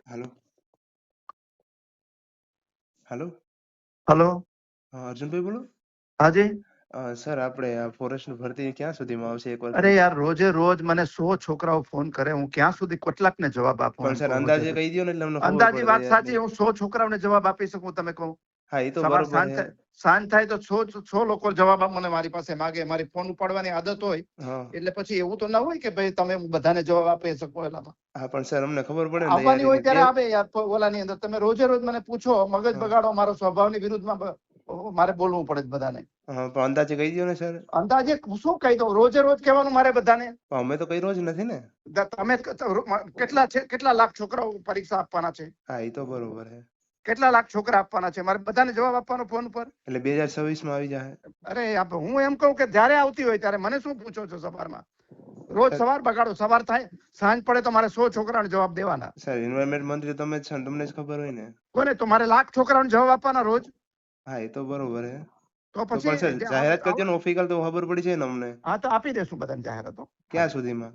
હાલો hello hello. Arjunbhai બોલો. હાજી. Sir આપણે આ ફોરેસ્ટ ભરતી ક્યાં સુધીમાં આવશે એકવાર અરે યાર, રોજે રોજ મને 100 છોકરાઓ ફોન કરે, હું ક્યાં સુધી કેટલાકને જવાબ આપું? પણ એમ સર કહું અંદાજે રોજે રોજ. કહી દો ને એટલે અમને ખબર અંદાજી પડે વાત સાચી, એટલી. હું 100 છોકરાઓને જવાબ આપી શકું? તમે કહો. હા એ તો સવાર બરોબર સાંજ હે. થાય, સાંજ થાય તો 100 લોકો જવાબ મને મારી પાસે માગે. મારી ફોન ઉપાડવાની આદત હોય હા એટલે પછી એવું તો ના હોય કે ભાઈ તમે બધાને જવાબ આપી શકો. એલામાં હા પણ સર અમને ખબર પડે ને યાર આવવાની હોય ત્યારે બે. આવે યાર. ઓલાની અંદર તમે રોજે રોજ મને પૂછો, મગજ હા બગાડો મારો, સ્વભાવની વિરુદ્ધમાં મારે બોલવું પડે છે બધાને. હા પણ અંદાજે કહી દો ને સર. અંદાજે શું કહી દઉં? રોજે રોજ કહેવાનું મારે બધાને? પણ અમે તો કર્યો જ નથી ને. તમે કેટલા છે? કેટલા લાખ છોકરાઓ પરીક્ષા આપવાના છે? હા એ તો બરોબર હે. કેટલા લાખ છોકરા આપવાના છે? મારે બધાને જવાબ આપવાનો ફોન પર? એટલે 2026 માં આવી જાય. અરે હું એમ કહું કે જ્યારે આવતી હોય ત્યારે મને શું પૂછો છો સવારમાં? રોજ સર સવાર બગાડો, સવાર થાય સાંજ પડે તો મારે 100 છોકરાઓને જવાબ દેવાના. સર એન્વાયરમેન્ટ મંત્રી તમે જ છો ને, તમને જ ખબર હોય ને. કોને? તો મારે લાખ છોકરાઓને જવાબ આપવાના રોજ. હા એ તો બરોબર હે. તો તો પણ સર પછી જાહેરાત કરજો ને ઓફિકલ, તો ખબર પડી જાય ને અમને. હા તો આપી દેશું બધાને જાહેરાતો. ક્યાં સુધીમાં?